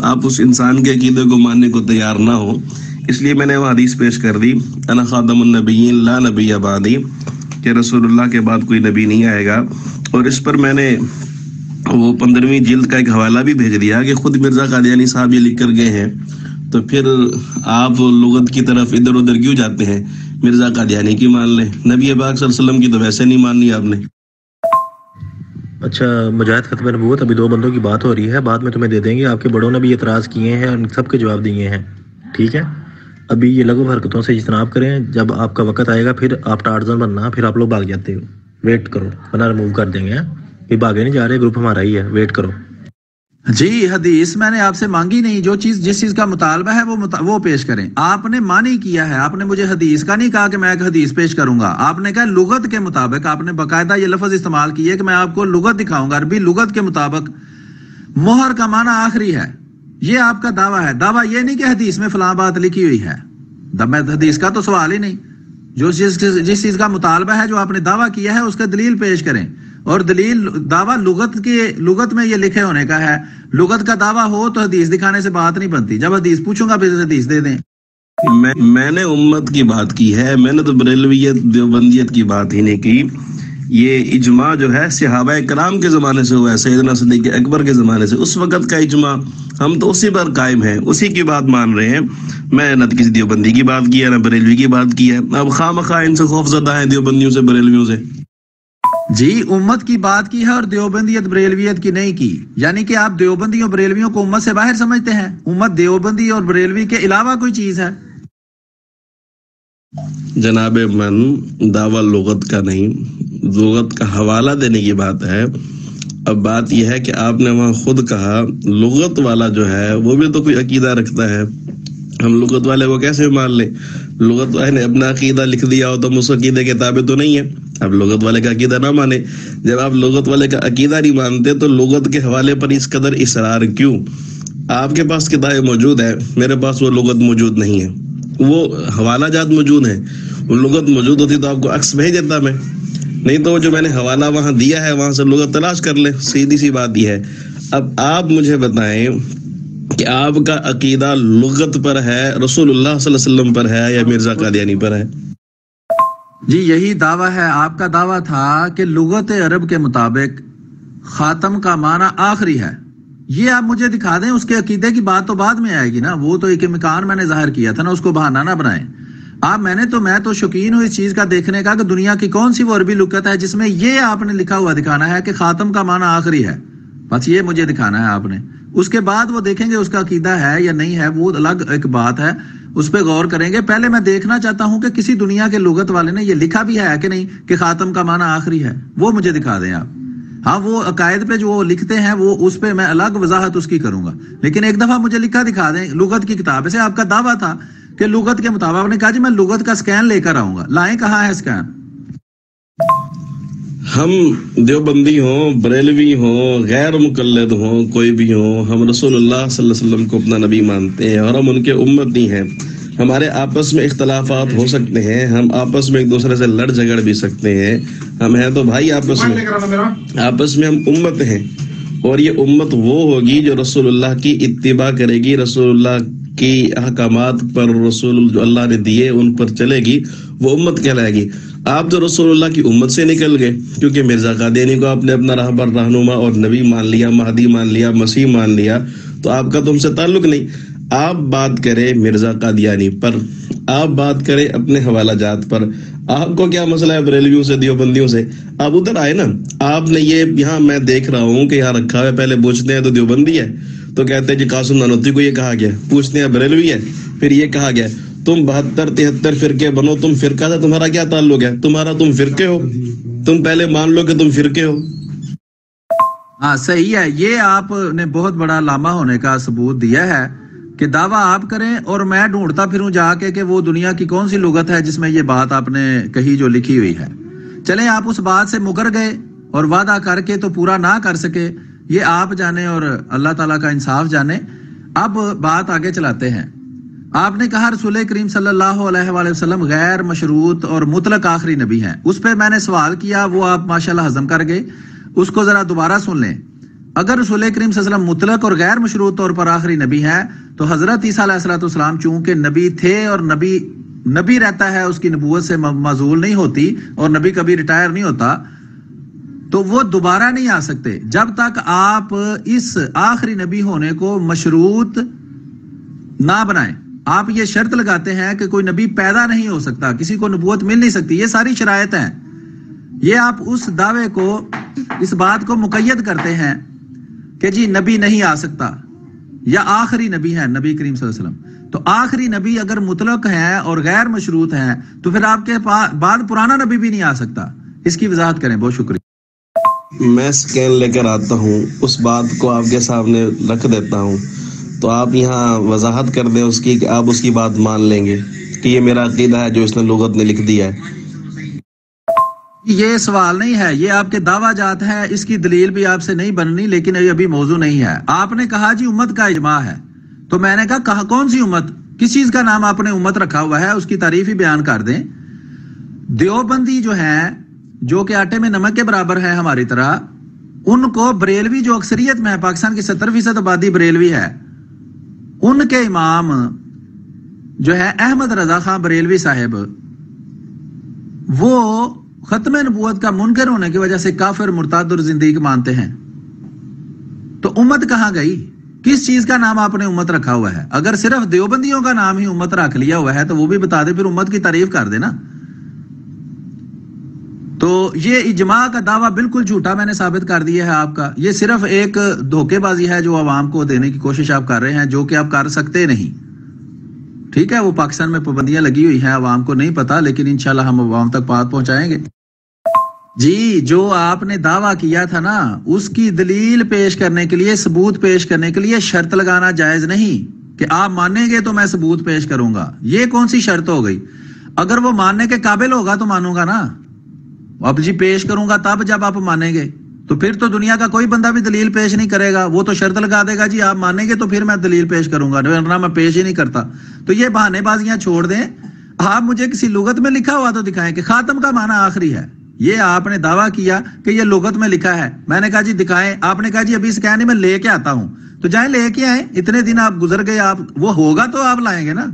آپ اس انسان کے عقیدے کو ماننے کو تیار نہ ہو. اس لیے میں نے وہ حدیث پیش کر دی، انا خاتم النبیین لا نبی بعدی، کہ رسول اللہ کے بعد کوئی نبی نہیں آئے گا. اور اس پر میں نے وہ 15ویں جلد کا ایک حوالہ بھی بھیج دیا کہ خود مرزا قادیانی صاحب یہ لکھ کر گئے ہیں. تو پھر آپ لغت کی طرف ادھر ادھر کیوں جاتے ہیں؟ مرزا قادیانی کی مان لیں، نبی پاک صلی اللہ علیہ وسلم کی تو ویسے نہیں ماننی آپ نے.
اچھا مجاہد ختم نبوت، ابھی 2 بندوں کی بات ہو رہی ہے، بعد میں تمہیں دے دیں گے. آپ کے بڑوں نے بھی اعتراض کیے ہیں اور ان سب کے جواب دیے ہیں. ٹھیک ہے، ابھی یہ لغو حرکتوں سے اجتناب کریں. جب آپ کا وقت آئے گا پھر آپ ٹارزن بننا، پھر آپ لوگ بھاگ جاتے ہو. ویٹ کرو ورنہ ریموو کر دیں گے. یہ بھاگے نہیں جا رہے، گروپ ہمارا ہی ہے، ویٹ کرو.
جی حدیث میں نے آپ سے مانگی نہیں، جس چیز کا مطالبہ ہے وہ پیش کریں. آپ نے معنی کیا ہے، آپ نے مجھے حدیث کا نہیں کہا کہ میں ایک حدیث پیش کروں گا. آپ نے کہا لغت کے مطابق، آپ نے باقاعدہ یہ لفظ استعمال کیے کہ میں آپ کو لغت دکھاؤں گا، عربی لغت کے مطابق مہر کا معنی آخری ہے. یہ آپ کا دعویٰ ہے. دعویٰ یہ نہیں کہ حدیث میں فلاں بات لکھی ہوئی ہے. حدیث کا تو سوال ہی نہیں. جس چیز کا مطالبہ ہے، جو آپ نے دعویٰ کیا ہے، اس کا دلیل پیش کریں. اور دلیل دعویٰ لغت میں یہ لکھے ہونے کا ہے. لغت کا دعویٰ ہو تو حدیث دکھانے سے بات نہیں بنتی. جب حدیث پوچھوں گا پھر حدیث دے دیں.
میں نے امت کی بات کی ہے، میں نے تو بریلویت دیوبندیت کی بات ہی نہیں کی. یہ اجماع جو ہے صحابہ کرام کے زمانے سے ہوا ہے، سیدنا صدیق اکبر کے زمانے سے. اس وقت کا اجماع، ہم تو اسی پر قائم ہیں، اسی کی بات مان رہے ہیں. میں نہ کسی دیوبندی کی بات کی ہے نہ بریلوی کی بات کی ہے. اب خواہ ان سے خوف زدہ ہیں دیوبندیوں سے، بریلویوں سے.
جی امت کی بات کی ہے اور دیوبندیت بریلویت کی نہیں کی. یعنی کہ آپ دیوبندیوں بریلویوں کو امت سے باہر سمجھتے ہیں. امت دیوبندی اور بریلوی کے علاوہ کوئی چیز ہے؟
جناب من، دعویٰ لغت کا نہیں، لغت کا حوالہ دینے کی بات ہے. اب بات یہ ہے کہ آپ نے وہاں خود کہا لغت والا جو ہے وہ بھی تو کوئی عقیدہ رکھتا ہے. ہم لغت والے کو کیسے مان لیں؟ لغت والے نے اپنا عقیدہ لکھ دیا ہو تو ہم اس عقیدے کے تابع تو نہیں ہے. اب لغت والے کا عقیدہ نہ مانے. جب آپ لغت والے کا عقیدہ نہیں مانتے تو لغت کے حوالے پر اس قدر اصرار کیوں؟ آپ کے پاس کتابیں موجود ہے، میرے پاس وہ لغت موجود نہیں ہے. وہ حوالہ جات موجود ہیں. وہ لغت موجود ہوتی تو آپ کو عکس بھیج دیتا میں. نہیں تو جو میں نے حوالہ وہاں دیا ہے وہاں سے لغت تلاش کر لیں. سیدھی سی بات یہ ہے. اب آپ مجھے بتائیں کہ آپ کا عقیدہ لغت پر ہے، رسول اللہ صلی اللہ علیہ وسلم پر ہے، یا مرزا قادیانی پر ہے؟
جی یہی دعویٰ ہے. آپ کا دعویٰ تھا کہ لغت عرب کے مطابق خاتم کا معنی آخری ہے. یہ آپ مجھے دکھا دیں. اس کے عقیدے کی بات تو بعد میں آئے گی نا. وہ تو ایک امکان میں نے ظاہر کیا تھا نا، اس کو بہانہ نہ بنائیں آپ. میں تو شوقین ہوں اس چیز کا دیکھنے کا کہ دنیا کی کون سی وہ عربی لغت ہے جس میں یہ آپ نے لکھا ہوا دکھانا ہے کہ خاتم کا معنی آخری ہے. بس یہ مجھے دکھانا ہے آپ نے. اس کے بعد وہ دیکھیں گے اس کا عقیدہ ہے یا نہیں ہے، وہ الگ ایک بات ہے، اس پہ غور کریں گے. پہلے میں دیکھنا چاہتا ہوں کہ کسی دنیا کے لغت والے نے یہ لکھا بھی ہے کہ نہیں کہ خاتم کا معنی آخری ہے. وہ مجھے دکھا دیں آپ. ہاں وہ عقائد پہ جو وہ لکھتے ہیں وہ اس پہ میں الگ وضاحت اس کی کروں گا، لیکن ایک دفعہ مجھے لکھا دکھا دیں لغت کی کتاب سے. آپ کا دعویٰ تھا کہ لغت کے مطابق، آپ نے کہا جی میں لغت کا سکین لے کر آؤں گا. لائیں کہاں ہے سکین؟
ہم دیوبندی ہوں، بریلوی ہوں، غیر مقلد ہوں، کوئی بھی ہوں، ہم رسول اللہ صلی اللہ علیہ وسلم کو اپنا نبی مانتے ہیں اور ہم ان کے امتی ہیں. ہمارے آپس میں اختلافات ہو سکتے ہیں، ہم آپس میں ایک دوسرے سے لڑ جھگڑ بھی سکتے ہیں. ہم ہیں تو بھائی آپس میں ہم امت ہیں. اور یہ امت وہ ہوگی جو رسول اللہ کی اتباع کرے گی، رسول اللہ کی احکامات پر، رسول جو اللہ نے دیے ان پر چلے گی، وہ امت کہلائے گی. آپ تو رسول اللہ کی امت سے نکل گئے کیونکہ مرزا قادیانی کو آپ نے اپنا راہبر، رہنما اور نبی مان لیا، مہدی مان لیا، مسیح مان لیا. تو آپ کا تو ہم سے تعلق نہیں. آپ بات کریں مرزا قادیانی پر، آپ بات کریں اپنے حوالہ جات پر. آپ کو کیا مسئلہ ہے بریلویوں سے، دیوبندیوں سے؟ آپ ادھر آئے نا. آپ نے یہ یہاں میں دیکھ رہا ہوں کہ یہاں رکھا ہے. پہلے پوچھتے ہیں تو دیوبندی ہے، تو کہتے ہیں جی قاسم نانوتوی کو یہ کہا گیا. پوچھتے ہیں بریلوی ہے، پھر یہ کہا گیا. تم 72-73 فرقے بنو، تم فرقہ سے تمہارا کیا تعلق ہے؟ تم فرقے ہو. تم پہلے مان لو کہ تم فرقے ہو.
ہاں صحیح ہے. یہ آپ نے بہت بڑا علامہ ہونے کا ثبوت دیا ہے کہ دعویٰ آپ کریں اور میں ڈھونڈتا پھروں جا کے کہ وہ دنیا کی کون سی لغت ہے جس میں یہ بات آپ نے کہی جو لکھی ہوئی ہے. چلیں آپ اس بات سے مکر گئے اور وعدہ کر کے تو پورا نہ کر سکے. یہ آپ جانے اور اللہ تعالیٰ کا انصاف جانے. اب بات آگے چلاتے ہیں. آپ نے کہا رسول کریم صلی اللہ علیہ وآلہ وسلم غیر مشروط اور مطلق آخری نبی ہیں. اس پہ میں نے سوال کیا، وہ آپ ماشاءاللہ ہضم کر گئے. اس کو ذرا دوبارہ سن لیں. اگر رسول کریم صلی اللہ علیہ وسلم مطلق اور غیر مشروط طور پر آخری نبی ہیں تو حضرت عیسیٰ علیہ السلام چونکہ نبی تھے اور نبی رہتا ہے، اس کی نبوت سے معزول نہیں ہوتی اور نبی کبھی ریٹائر نہیں ہوتا، تو وہ دوبارہ نہیں آ سکتے جب تک آپ اس آخری نبی ہونے کو مشروط نہ بنائیں. آپ یہ شرط لگاتے ہیں کہ کوئی نبی پیدا نہیں ہو سکتا، کسی کو نبوت مل نہیں سکتی. یہ ساری شرائط ہیں. یہ آپ اس دعوے کو، اس بات کو مقید کرتے ہیں کہ جی نبی نہیں آ سکتا یا آخری نبی ہے نبی کریم صلی اللہ علیہ وسلم. تو آخری نبی اگر مطلق ہے اور غیر مشروط ہے تو پھر آپ کے بعد پرانا نبی بھی نہیں آ سکتا. اس کی وضاحت کریں. بہت شکریہ.
میں اسکین لے کر آتا ہوں، اس بات کو آپ کے سامنے رکھ دیتا ہوں، تو آپ یہاں وضاحت کر دیں اس کی کہ آپ اس کی بات مان لیں گے کہ یہ میرا عقیدہ ہے جو اس نے لغت نے لکھ دیا ہے۔
یہ سوال نہیں ہے، یہ آپ کے دعویٰ جات ہے، اس کی دلیل بھی آپ سے نہیں بننی، لیکن یہ ابھی موضوع نہیں ہے۔ آپ نے کہا جی امت کا اجماع ہے، تو میں نے کہا کون سی امت، کس چیز کا نام آپ نے امت رکھا ہوا ہے، اس کی تعریف ہی بیان کر دیں۔ دیوبندی جو ہیں، جو کہ آٹے میں نمک کے برابر ہے ہماری طرح، ان کو بریلوی جو اکثریت میں ہے، پاکستان کی 70% آبادی بریلوی ہے، ان کے امام جو ہے احمد رضا خان بریلوی صاحب، وہ ختم نبوت کا منکر ہونے کی وجہ سے کافر، مرتد اور زندیق مانتے ہیں۔ تو امت کہاں گئی؟ کس چیز کا نام آپ نے امت رکھا ہوا ہے؟ اگر صرف دیوبندیوں کا نام ہی امت رکھ لیا ہوا ہے تو وہ بھی بتا دے، پھر امت کی تعریف کر دے نا۔ تو یہ اجماع کا دعویٰ بالکل جھوٹا میں نے ثابت کر دیا ہے آپ کا۔ یہ صرف ایک دھوکے بازی ہے جو عوام کو دینے کی کوشش آپ کر رہے ہیں، جو کہ آپ کر سکتے نہیں۔ ٹھیک ہے، وہ پاکستان میں پابندیاں لگی ہوئی ہیں، عوام کو نہیں پتا، لیکن انشاءاللہ ہم عوام تک بات پہنچائیں گے۔ جی، جو آپ نے دعویٰ کیا تھا نا، اس کی دلیل پیش کرنے کے لیے، ثبوت پیش کرنے کے لیے شرط لگانا جائز نہیں کہ آپ مانیں گے تو میں ثبوت پیش کروں گا۔ یہ کون سی شرط ہو گئی؟ اگر وہ ماننے کے قابل ہوگا تو مانوں گا نا، اب جی پیش کروں گا تب جب آپ مانیں گے، تو پھر تو دنیا کا کوئی بندہ بھی دلیل پیش نہیں کرے گا، وہ تو شرط لگا دے گا جی آپ مانیں گے تو پھر میں دلیل پیش کروں گا، ورنہ میں پیش ہی نہیں کرتا۔ تو یہ بہانے بازیاں چھوڑ دیں، آپ مجھے کسی لغت میں لکھا ہوا تو دکھائیں کہ خاتم کا معنی آخری ہے۔ یہ آپ نے دعویٰ کیا کہ یہ لغت میں لکھا ہے، میں نے کہا جی دکھائیں، آپ نے کہا جی ابھی اسکین نہیں، میں لے کے آتا ہوں، تو جائیں لے کے آئیں، اتنے دن آپ گزر گئے، آپ وہ ہوگا تو آپ لائیں گے نا۔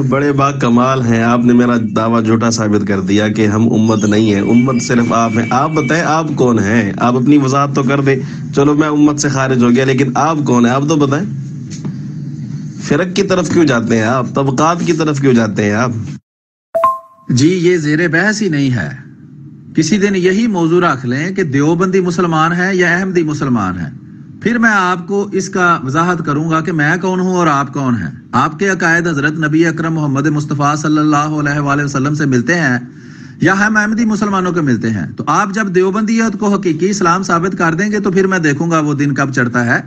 بڑے با کمال ہیں، آپ نے میرا دعویٰ جھوٹا ثابت کر دیا کہ ہم امت نہیں ہیں، امت صرف آپ ہیں۔ آپ بتائیں آپ کون ہیں؟ آپ اپنی وضاحت تو کر دیں۔ چلو میں امت سے خارج ہو گیا، لیکن آپ کون ہیں؟ آپ تو بتائیں، فرق کی طرف کیوں جاتے ہیں آپ؟ طبقات کی طرف کیوں جاتے ہیں آپ؟
جی یہ زیر بحث ہی نہیں ہے، کسی دن یہی موضوع رکھ لیں کہ دیوبندی مسلمان ہے یا احمدی مسلمان ہے، پھر میں آپ کو اس کا وضاحت کروں گا کہ میں کون ہوں اور آپ کون ہیں۔ آپ کے عقائد حضرت نبی اکرم محمد مصطفیٰ صلی اللہ علیہ وآلہ وسلم سے ملتے ہیں یا ہم احمدی مسلمانوں کے ملتے ہیں، تو آپ جب دیوبندیت کو حقیقی اسلام ثابت کر دیں گے تو پھر میں دیکھوں گا وہ دن کب چڑھتا ہے۔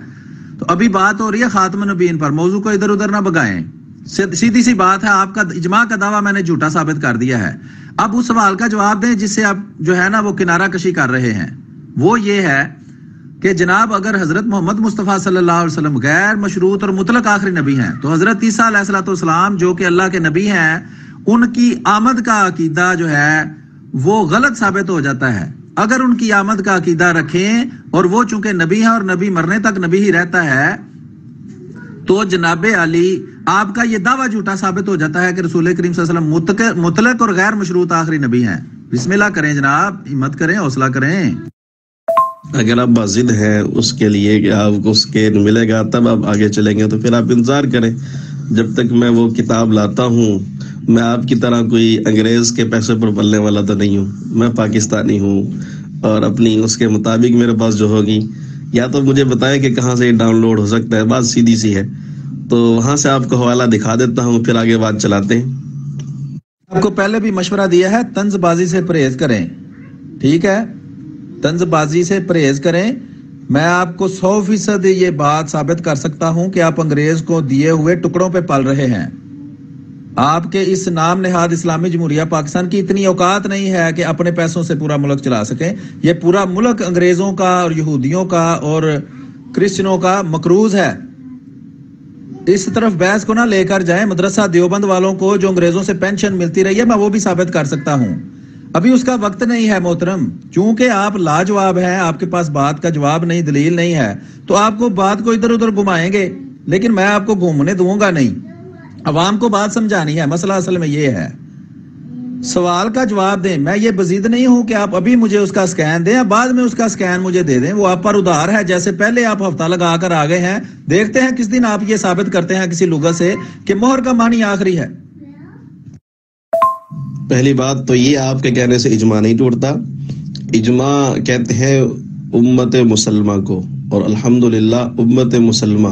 تو ابھی بات ہو رہی ہے خاتم النبیین پر، موضوع کو ادھر ادھر نہ بگائیں، سیدھی سی بات ہے، آپ کا اجماع کا دعویٰ میں نے جھوٹا ثابت کر دیا ہے۔ اب اس سوال کا جواب دیں جس سے آپ جو ہے نا وہ کنارہ کشی کر رہے ہیں، وہ یہ ہے کہ جناب اگر حضرت محمد مصطفیٰ صلی اللہ علیہ وسلم غیر مشروط اور مطلق آخری نبی ہیں، تو حضرت عیسیٰ علیہ الصلوۃ والسلام جو کہ اللہ کے نبی ہیں، ان کی آمد کا عقیدہ جو ہے وہ غلط ثابت ہو جاتا ہے۔ اگر ان کی آمد کا عقیدہ رکھیں اور وہ چونکہ نبی ہے اور نبی مرنے تک نبی ہی رہتا ہے، تو جناب علی آپ کا یہ دعویٰ جھوٹا ثابت ہو جاتا ہے کہ رسول کریم صلی اللہ علیہ وسلم مطلق اور غیر مشروط آخری نبی ہیں۔ بسم اللہ کریں جناب، ہمت کریں، حوصلہ کریں۔
اگر آپ باضد ہیں اس کے لیے کہ آپ کو اس کے ملے گا تب آپ آگے چلیں گے، تو پھر آپ انتظار کریں جب تک میں وہ کتاب لاتا ہوں۔ میں آپ کی طرح کوئی انگریز کے پیسے پر پلنے والا تو نہیں ہوں، میں پاکستانی ہوں، اور اپنی اس کے مطابق میرے پاس جو ہوگی، یا تو مجھے بتائیں کہ کہاں سے یہ ڈاؤن لوڈ ہو سکتا ہے، بات سیدھی سی ہے، تو وہاں سے آپ کو حوالہ دکھا دیتا ہوں، پھر آگے بات چلاتے ہیں۔
آپ کو پہلے بھی مشورہ دیا ہے، طنز بازی سے پرہیز کریں، ٹھیک ہے، طنز بازی سے پرہیز کریں۔ میں آپ کو 100% یہ بات ثابت کر سکتا ہوں کہ آپ انگریز کو دیے ہوئے ٹکڑوں پہ پل رہے ہیں۔ آپ کے اس نام نہاد اسلامی جمہوریہ پاکستان کی اتنی اوقات نہیں ہے کہ اپنے پیسوں سے پورا ملک چلا سکیں۔ یہ پورا ملک انگریزوں کا اور یہودیوں کا اور کرسچنوں کا مقروض ہے۔ اس طرف بحث کو نہ لے کر جائیں۔ مدرسہ دیوبند والوں کو جو انگریزوں سے پینشن ملتی رہی ہے، میں وہ بھی ثابت کر سکتا ہوں۔ ابھی اس کا وقت نہیں ہے محترم، چونکہ آپ لاجواب ہیں، آپ کے پاس بات کا جواب نہیں، دلیل نہیں ہے، تو آپ کو بات کو ادھر ادھر گھمائیں گے، لیکن میں آپ کو گھومنے دوں گا نہیں۔ عوام کو بات سمجھانی ہے، مسئلہ اصل میں یہ ہے۔ سوال کا جواب دیں، میں یہ بزید نہیں ہوں کہ آپ ابھی مجھے اس کا اسکین دیں، بعد میں اس کا اسکین مجھے دے دیں، وہ آپ پر ادھار ہے۔ جیسے پہلے آپ ہفتہ لگا کر آ گئے ہیں، دیکھتے ہیں کس دن آپ یہ ثابت کرتے ہیں کسی لغت سے کہ مہر کا معنی آخری ہے۔
پہلی بات تو یہ، آپ کے کہنے سے اجماع نہیں ٹوٹتا۔ اجماع کہتے ہیں امت مسلمہ کو، اور الحمدللہ امت مسلمہ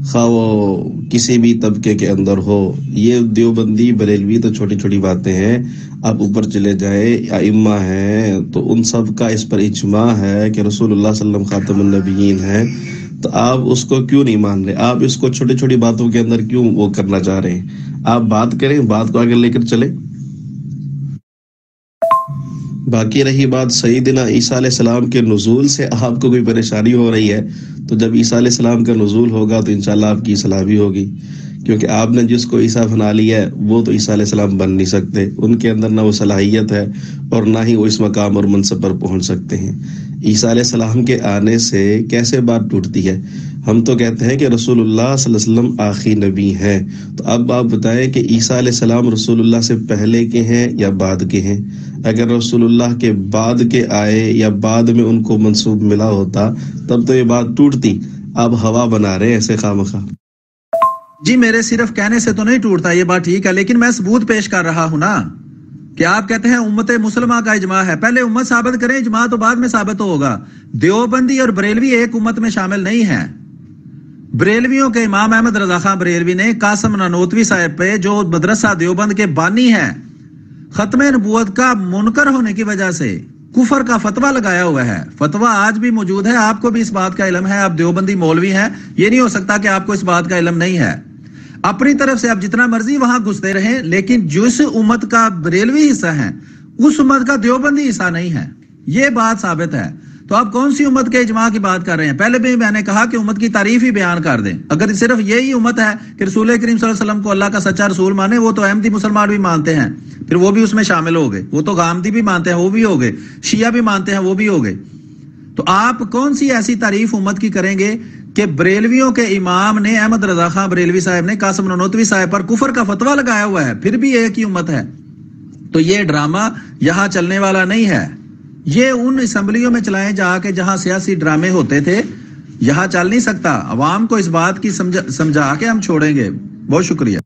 خواہ وہ کسی بھی طبقے کے اندر ہو، یہ دیوبندی بریلوی تو چھوٹی چھوٹی باتیں ہیں، آپ اوپر چلے جائیں ائمہ ہیں تو ان سب کا اس پر اجماع ہے کہ رسول اللہ صلی اللہ علیہ وسلم خاتم النبیین ہیں، تو آپ اس کو کیوں نہیں مان رہے؟ آپ اس کو چھوٹی چھوٹی باتوں کے اندر کیوں وہ کرنا چاہ رہے ہیں؟ آپ بات کریں، بات کو آگے لے کر چلیں۔ باقی رہی بات سیدنا عیسیٰ علیہ السلام کے نزول سے آپ کو کوئی پریشانی ہو رہی ہے تو جب عیسیٰ علیہ السلام کا نزول ہوگا تو انشاءاللہ آپ کی اصلاح بھی ہوگی، کیونکہ آپ نے جس کو عیسیٰ بنا لیا ہے وہ تو عیسیٰ علیہ السلام بن نہیں سکتے، ان کے اندر نہ وہ صلاحیت ہے اور نہ ہی وہ اس مقام اور منصب پر پہنچ سکتے ہیں۔ عیسیٰ علیہ السلام کے آنے سے کیسے بات ٹوٹتی ہے؟ ہم تو کہتے ہیں کہ رسول اللہ صلی اللہ علیہ وسلم آخری نبی ہیں، تو اب آپ بتائیں کہ عیسیٰ علیہ السلام رسول اللہ سے پہلے کے ہیں یا بعد کے ہیں؟ اگر رسول اللہ کے بعد کے آئے یا بعد میں ان کو منصوب ملا ہوتا تب تو یہ بات ٹوٹتی، اب ہوا بنا رہے ایسے خامخواہ۔
جی میرے صرف کہنے سے تو نہیں ٹوٹتا، یہ بات ٹھیک ہے، لیکن میں ثبوت پیش کر رہا ہوں نا کہ آپ کہتے ہیں امت مسلمہ کا اجماع ہے، پہلے امت ثابت کریں، اجماع تو بعد میں ثابت ہوگا۔ دیوبندی اور بریلوی ایک امت میں شامل نہیں ہیں۔ بریلویوں کے امام احمد رضا خان بریلوی نے قاسم نانوتوی صاحب پہ، جو مدرسہ دیوبند کے بانی ہیں، ختم نبوت کا منکر ہونے کی وجہ سے کفر کا فتویٰ لگایا ہوا ہے۔ فتویٰ آج بھی موجود ہے، آپ کو بھی اس بات کا علم ہے، آپ دیوبندی مولوی ہیں، یہ نہیں ہو سکتا کہ آپ کو اس بات کا علم نہیں ہے۔ اپنی طرف سے آپ جتنا مرضی وہاں گھستے رہیں، لیکن جس امت کا بریلوی حصہ ہے اس امت کا دیوبندی حصہ نہیں ہے، یہ بات ثابت ہے۔ تو آپ کون سی امت کے اجماع کی بات کر رہے ہیں؟ پہلے بھی میں نے کہا کہ امت کی تعریف ہی بیان کر دیں۔ اگر صرف یہی امت ہے کہ رسول کریم صلی اللہ علیہ وسلم کو اللہ کا سچا رسول مانے، وہ تو احمدی مسلمان بھی مانتے ہیں، پھر وہ بھی اس میں شامل ہو گئے، وہ تو غامدی بھی مانتے ہیں، وہ بھی ہو گئے، شیعہ بھی مانتے ہیں، وہ بھی ہو گئے۔ تو آپ کون سی ایسی تعریف امت کی کریں گے کہ بریلویوں کے امام نے، احمد رضا خان بریلوی صاحب نے قاسم نانوتوی صاحب پر کفر کا فتویٰ لگایا ہوا ہے، پھر بھی ایک ہی امت ہے؟ تو یہ ڈرامہ یہاں چلنے والا نہیں ہے، یہ ان اسمبلیوں میں چلائے جا کے جہاں سیاسی ڈرامے ہوتے تھے، یہاں چل نہیں سکتا۔ عوام کو اس بات کی سمجھا کے ہم چھوڑیں گے۔ بہت شکریہ۔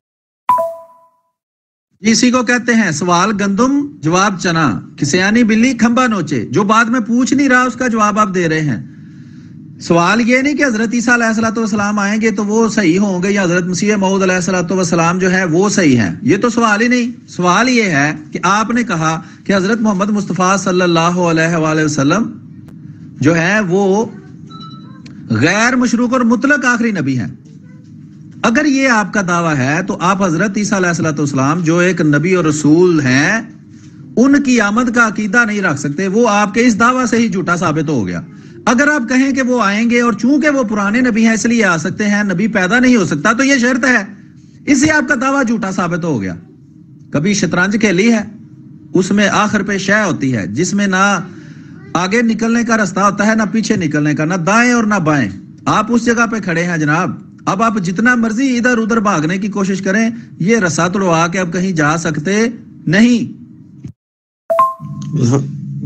اسی کو کہتے ہیں سوال گندم جواب چنا، کسیانی بلی کھمبا نوچے، جو بات میں پوچھ نہیں رہا اس کا جواب آپ دے رہے ہیں۔ سوال یہ نہیں کہ حضرت عیسیٰ علیہ السلام آئیں گے تو وہ صحیح ہوں گے یا حضرت مسیح موعود علیہ السلام جو ہے وہ صحیح ہیں، یہ تو سوال ہی نہیں۔ سوال یہ ہے کہ آپ نے کہا کہ حضرت محمد مصطفیٰ صلی اللہ علیہ وآلہ وسلم جو ہے وہ غیر مشروق اور مطلق آخری نبی ہیں۔ اگر یہ آپ کا دعویٰ ہے تو آپ حضرت عیسیٰ علیہ السلام جو ایک نبی اور رسول ہیں ان کی آمد کا عقیدہ نہیں رکھ سکتے، وہ آپ کے اس دعویٰ سے ہی جھوٹا ثابت ہو گیا۔ اگر آپ کہیں کہ وہ آئیں گے اور چونکہ وہ پرانے نبی ہیں اس لیے آ سکتے ہیں، نبی پیدا نہیں ہو سکتا، تو یہ شرط ہے، اس سے آپ کا دعویٰ جھوٹا ثابت ہو گیا۔ کبھی شطرنج کھیلی ہے، اس میں آخر پہ شے ہوتی ہے جس میں نہ آگے نکلنے کا رستہ ہوتا ہے نہ پیچھے نکلنے کا، نہ دائیں اور نہ بائیں، آپ اس جگہ پہ کھڑے ہیں جناب۔ اب آپ جتنا مرضی ادھر ادھر بھاگنے کی کوشش کریں، یہ رسا توڑوا کے اب کہیں جا سکتے نہیں۔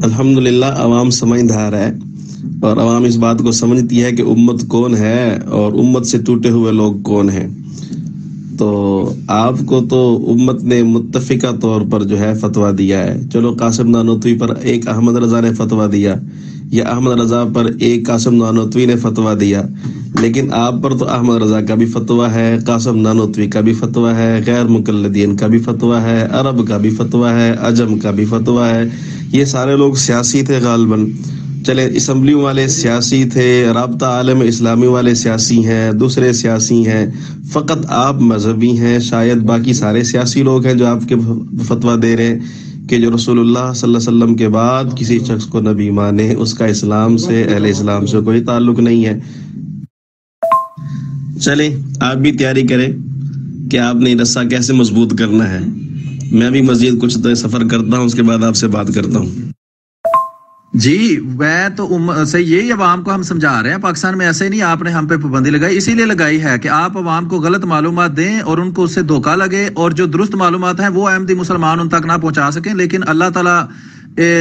الحمدللہ عوام سمجھدار ہے اور عوام اس بات کو سمجھتی ہے کہ امت کون ہے اور امت سے ٹوٹے ہوئے لوگ کون ہیں۔ تو آپ کو تو امت نے متفقہ طور پر جو ہے فتویٰ دیا ہے، چلو قاسم نانوتوی پر ایک احمد رضا نے فتویٰ دیا یا احمد رضا پر ایک قاسم نانوتوی نے فتویٰ دیا، لیکن آپ پر تو احمد رضا کا بھی فتویٰ ہے، قاسم نانوتوی کا بھی فتویٰ ہے، غیر مقلدین کا بھی فتویٰ ہے، عرب کا بھی فتویٰ ہے، عجم کا بھی فتویٰ ہے۔ یہ سارے لوگ سیاسی تھے غالباً، چلے اسمبلی والے سیاسی تھے، رابطہ عالم اسلامی والے سیاسی ہیں، دوسرے سیاسی ہیں، فقط آپ مذہبی ہیں، شاید باقی سارے سیاسی لوگ ہیں جو آپ کے فتویٰ دے رہے ہیں کہ جو رسول اللہ صلی اللہ علیہ وسلم کے بعد کسی شخص کو نبی مانے اس کا اسلام سے، اہل اسلام سے کوئی تعلق نہیں ہے۔ چلیں آپ بھی تیاری کریں کہ آپ نے رسہ کیسے مضبوط کرنا ہے، میں بھی مزید کچھ سفر کرتا ہوں، اس کے بعد آپ سے بات کرتا ہوں۔
جی میں تو سے یہی عوام کو ہم سمجھا رہے ہیں، پاکستان میں ایسے نہیں آپ نے ہم پہ پابندی لگائی، اسی لیے لگائی ہے کہ آپ عوام کو غلط معلومات دیں اور ان کو اس سے دھوکہ لگے، اور جو درست معلومات ہیں وہ احمدی مسلمان ان تک نہ پہنچا سکیں، لیکن اللہ تعالیٰ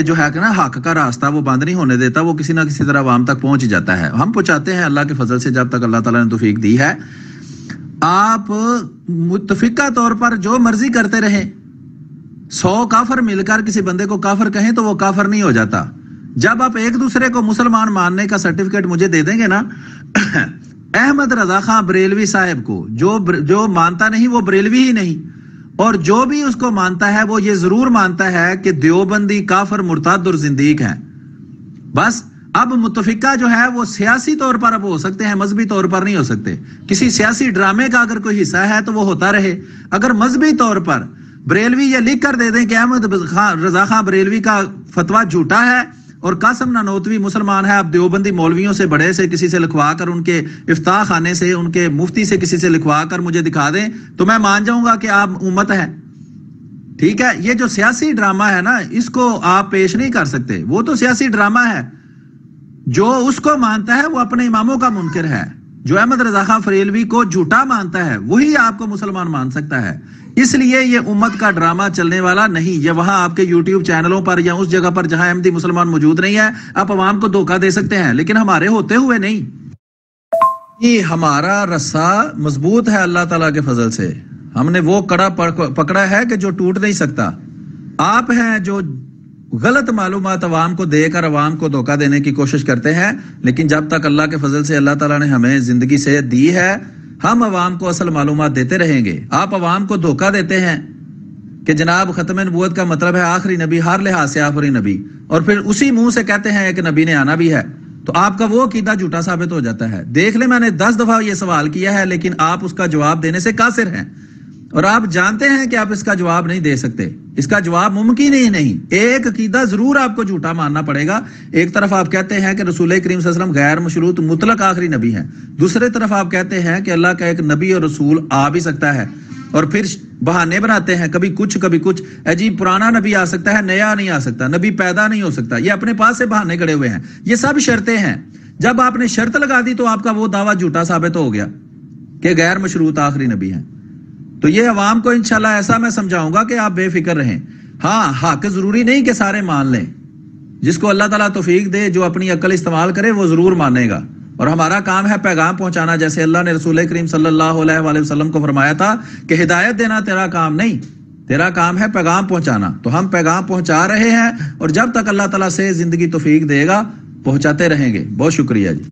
جو ہے کہ نا حق کا راستہ وہ بند نہیں ہونے دیتا، وہ کسی نہ کسی طرح عوام تک پہنچ جاتا ہے، ہم پہنچاتے ہیں اللہ کے فضل سے جب تک اللہ تعالیٰ نے توفیق دی ہے۔ آپ متفقہ طور پر جو مرضی کرتے رہیں، 100 کافر مل کر کسی بندے کو کافر کہیں تو وہ کافر نہیں ہو جاتا، جب آپ ایک دوسرے کو مسلمان ماننے کا سرٹیفکیٹ مجھے دے دیں گے نا، احمد رضا خان بریلوی صاحب کو جو مانتا نہیں وہ بریلوی ہی نہیں، اور جو بھی اس کو مانتا ہے وہ یہ ضرور مانتا ہے کہ دیوبندی کافر مرتد اور زندیق ہے. بس اب متفقہ جو ہے وہ سیاسی طور پر اب ہو سکتے ہیں، مذہبی طور پر نہیں ہو سکتے. کسی سیاسی ڈرامے کا اگر کوئی حصہ ہے تو وہ ہوتا رہے. اگر مذہبی طور پر بریلوی یہ لکھ کر دے دیں کہ احمد رضا خان بریلوی کا فتویٰ جھوٹا ہے اور قاسم نانوتوی مسلمان ہے، اب دیوبندی مولویوں سے بڑے سے کسی سے لکھوا کر، ان کے افتاح خانے سے، ان کے مفتی سے کسی سے لکھوا کر مجھے دکھا دیں تو میں مان جاؤں گا کہ آپ امت ہے. ٹھیک ہے، یہ جو سیاسی ڈرامہ ہے نا اس کو آپ پیش نہیں کر سکتے، وہ تو سیاسی ڈرامہ ہے. جو اس کو مانتا ہے وہ اپنے اماموں کا منکر ہے. جو احمد رضا خان بریلوی کو جھوٹا مانتا ہے وہی آپ کو مسلمان مان سکتا ہے. اس لیے یہ امت کا ڈرامہ چلنے والا نہیں. یہ وہاں آپ کے یوٹیوب چینلوں پر یا اس جگہ پر جہاں احمدی مسلمان موجود نہیں ہے آپ عوام کو دھوکہ دے سکتے ہیں، لیکن ہمارے ہوتے ہوئے نہیں. یہ ہمارا رسا مضبوط ہے اللہ تعالیٰ کے فضل سے. ہم نے وہ کڑا پکڑا ہے کہ جو ٹوٹ نہیں سکتا. آپ ہیں جو غلط معلومات عوام کو دے کر عوام کو دھوکہ دینے کی کوشش کرتے ہیں، لیکن جب تک اللہ کے فضل سے اللہ تعالیٰ نے ہمیں زندگی صحت دی ہے ہم عوام کو اصل معلومات دیتے رہیں گے. آپ عوام کو دھوکہ دیتے ہیں کہ جناب ختم نبوت کا مطلب ہے آخری نبی، ہر لحاظ سے آخری نبی، اور پھر اسی منہ سے کہتے ہیں کہ نبی نے آنا بھی ہے، تو آپ کا وہ عقیدہ جھوٹا ثابت ہو جاتا ہے. دیکھ لیں میں نے 10 دفعہ یہ سوال کیا ہے لیکن آپ اس کا جواب دینے سے قاصر ہیں، اور آپ جانتے ہیں کہ آپ اس کا جواب نہیں دے سکتے. اس کا جواب ممکن ہی نہیں. ایک عقیدہ ضرور آپ کو جھوٹا ماننا پڑے گا. ایک طرف آپ کہتے ہیں کہ رسول کریم صلی اللہ علیہ وسلم غیر مشروط مطلق آخری نبی ہیں، دوسرے طرف آپ کہتے ہیں کہ اللہ کا ایک نبی اور رسول آ بھی سکتا ہے، اور پھر بہانے بناتے ہیں کبھی کچھ جی پرانا نبی آ سکتا ہے، نیا نہیں آ سکتا، نبی پیدا نہیں ہو سکتا. یہ اپنے پاس سے بہانے گڑے ہوئے ہیں. یہ سب شرطیں ہیں. جب آپ نے شرط لگا دی تو آپ کا وہ دعویٰ جھوٹا ثابت ہو گیا کہ غیر مشروط آخری نبی ہیں. تو یہ عوام کو انشاءاللہ ایسا میں سمجھاؤں گا کہ آپ بے فکر رہیں. ہاں، حق ضروری نہیں کہ سارے مان لیں. جس کو اللہ تعالیٰ توفیق دے، جو اپنی عقل استعمال کرے وہ ضرور مانے گا. اور ہمارا کام ہے پیغام پہنچانا، جیسے اللہ نے رسول کریم صلی اللہ علیہ وآلہ وسلم کو فرمایا تھا کہ ہدایت دینا تیرا کام نہیں، تیرا کام ہے پیغام پہنچانا. تو ہم پیغام پہنچا رہے ہیں، اور جب تک اللہ تعالیٰ سے زندگی توفیق دے گا پہنچاتے رہیں گے. بہت شکریہ جی.